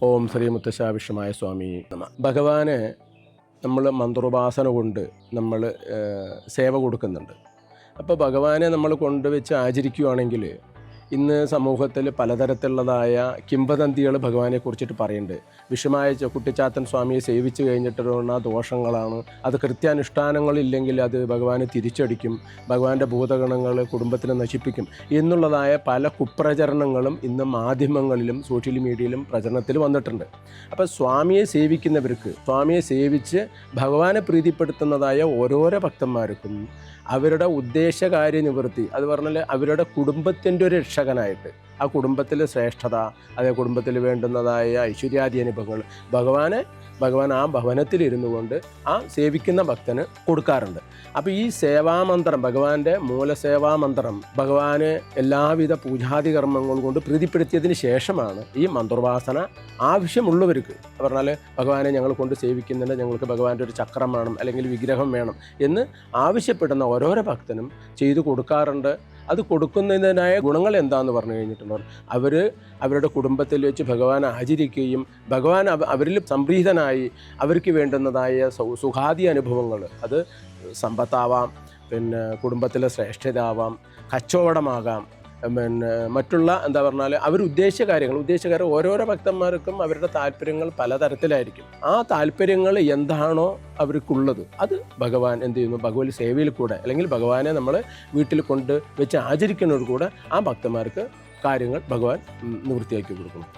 ഓം ശ്രീ മുത്തശ്ശാവിഷമായ സ്വാമി നമ. ഭഗവാന് നമ്മൾ മന്ത്രോപാസന കൊണ്ട് നമ്മൾ സേവ കൊടുക്കുന്നുണ്ട്. അപ്പോൾ ഭഗവാനെ നമ്മൾ കൊണ്ടുവച്ച് ആചരിക്കുകയാണെങ്കിൽ ഇന്ന് സമൂഹത്തിൽ പലതരത്തിലുള്ളതായ കിംവദന്തികൾ ഭഗവാനെ കുറിച്ചിട്ട് പറയുന്നുണ്ട്. വിഷമായ കുട്ടിച്ചാത്തൻ സ്വാമിയെ സേവിച്ച് കഴിഞ്ഞിട്ടുള്ള ദോഷങ്ങളാണ്, അത് കൃത്യാനുഷ്ഠാനങ്ങളില്ലെങ്കിൽ അത് ഭഗവാനെ തിരിച്ചടിക്കും, ഭഗവാന്റെ ഭൂതഗണങ്ങൾ കുടുംബത്തിനെ നശിപ്പിക്കും എന്നുള്ളതായ പല കുപ്രചരണങ്ങളും ഇന്ന് മാധ്യമങ്ങളിലും സോഷ്യൽ മീഡിയയിലും പ്രചരണത്തിൽ വന്നിട്ടുണ്ട്. അപ്പോൾ സ്വാമിയെ സേവിക്കുന്നവർക്ക്, സ്വാമിയെ സേവിച്ച് ഭഗവാനെ പ്രീതിപ്പെടുത്തുന്നതായ ഓരോരോ ഭക്തന്മാർക്കും അവരുടെ ഉദ്ദേശകാര്യ നിവൃത്തി, അത് പറഞ്ഞാൽ അവരുടെ കുടുംബത്തിൻ്റെ ഒരു രക്ഷകനായിട്ട്, ആ കുടുംബത്തിലെ ശ്രേഷ്ഠത, അതേ കുടുംബത്തിൽ വേണ്ടുന്നതായ ഐശ്വര്യാദി അനുഭവങ്ങൾ ഭഗവാൻ ആ ഭവനത്തിലിരുന്നു കൊണ്ട് ആ സേവിക്കുന്ന ഭക്തന് കൊടുക്കാറുണ്ട്. അപ്പോൾ ഈ സേവാമന്ത്രം, ഭഗവാന്റെ മൂലസേവാമന്ത്രം ഭഗവാന് എല്ലാവിധ പൂജാതി കർമ്മങ്ങൾ കൊണ്ട് പ്രീതിപ്പെടുത്തിയതിന് ശേഷമാണ് ഈ മന്ത്രോപാസന ആവശ്യമുള്ളവർക്ക്, പറഞ്ഞാൽ ഭഗവാനെ ഞങ്ങൾ കൊണ്ട് സേവിക്കുന്നുണ്ട്, ഞങ്ങൾക്ക് ഭഗവാന്റെ ഒരു ചക്രം വേണം അല്ലെങ്കിൽ വിഗ്രഹം വേണം എന്ന് ആവശ്യപ്പെടുന്ന ഓരോരോ ഭക്തനും ചെയ്തു കൊടുക്കാറുണ്ട്. അത് കൊടുക്കുന്നതിനായ ഗുണങ്ങൾ എന്താണെന്ന് പറഞ്ഞു കഴിഞ്ഞിട്ടുണ്ടെങ്കിൽ അവരുടെ കുടുംബത്തിൽ വെച്ച് ഭഗവാൻ ആചരിക്കുകയും ഭഗവാൻ അവരിൽ സംപ്രീതനായി അവർക്ക് വേണ്ടുന്നതായ സുഖാദി അനുഭവങ്ങൾ, അത് സമ്പത്താവാം, പിന്നെ കുടുംബത്തിലെ ശ്രേഷ്ഠതാവാം, കച്ചവടമാകാം, പിന്നെ മറ്റുള്ള എന്താ പറഞ്ഞാൽ ഉദ്ദേശകാര്യം ഓരോരോ ഭക്തന്മാർക്കും അവരുടെ താല്പര്യങ്ങൾ പലതരത്തിലായിരിക്കും. ആ താല്പര്യങ്ങൾ എന്താണോ അവർക്കുള്ളത് അത് ഭഗവാൻ എന്ത് ചെയ്യുന്നു, ഭഗവത് സേവയിൽ കൂടെ അല്ലെങ്കിൽ ഭഗവാനെ നമ്മൾ വീട്ടിൽ കൊണ്ട് വെച്ച് ആചരിക്കുന്നതോട് കൂടെ ആ ഭക്തന്മാർക്ക് കാര്യങ്ങൾ ഭഗവാൻ നിവൃത്തിയാക്കി കൊടുക്കുന്നു.